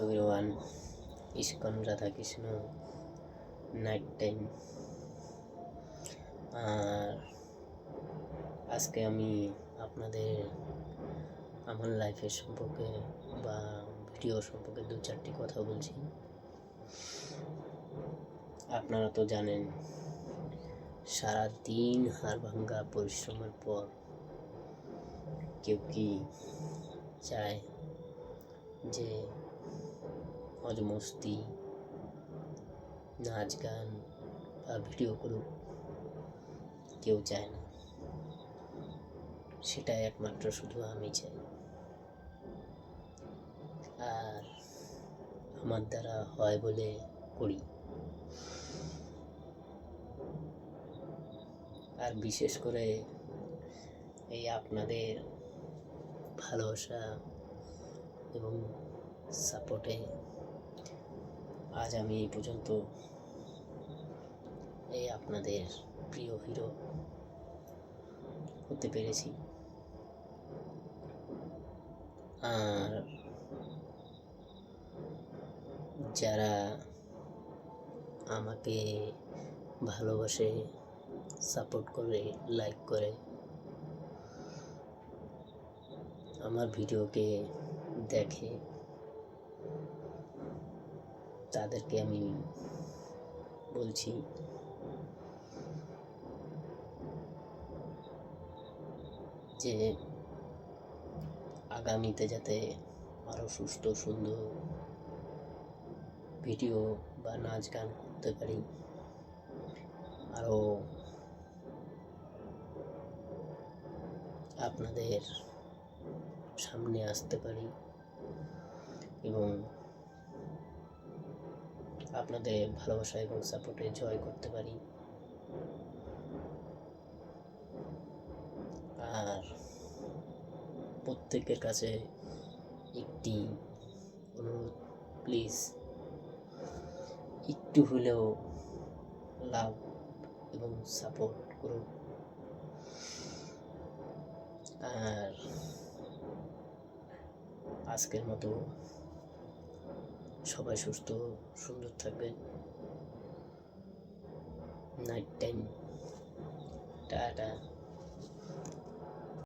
Everyone, ISKCON Radhakrishna night time. আর আজকে আমি আপনাদের আমার লাইফের সম্পর্কে বা ভিডিও সম্পর্কে 2-4টি কথা বলছি। আপনারা তো জানেন, সারাদিন হাড় ভাঙ্গা পরিশ্রমের পর কেউ কি চায় যে মজ মস্তি, নাচ গান বা ভিডিও করুক? কেউ চায় না। সেটা একমাত্র শুধু আমি চাই। আর আমার দ্বারা হয় বলে করি। আর বিশেষ করে এই আপনাদের ভালোবাসা এবং সাপোর্টে আজ আমি এই পর্যন্ত এই আপনাদের প্রিয় হিরো হতে পেরেছি। আর যারা আমাকে ভালোবাসে, সাপোর্ট করে, লাইক করে, আমার ভিডিওকে দেখে, তাদেরকে আমি বলছি যে আগামীতে যাতে আরও সুস্থ সুন্দর ভিডিও বা নাচ গান করতে পারি, আরও আপনাদের সামনে আসতে পারি এবং আপনাদের ভালোবাসা এবং সাপোর্টে জয় করতে পারি। আর প্রত্যেকের কাছে একটি অনুরোধ, প্লিজ একটু হলেও লাভ এবং সাপোর্ট করুন। আর আজকের মতো সবাই সুস্থ সুন্দর থাকবেন। Night time, tata.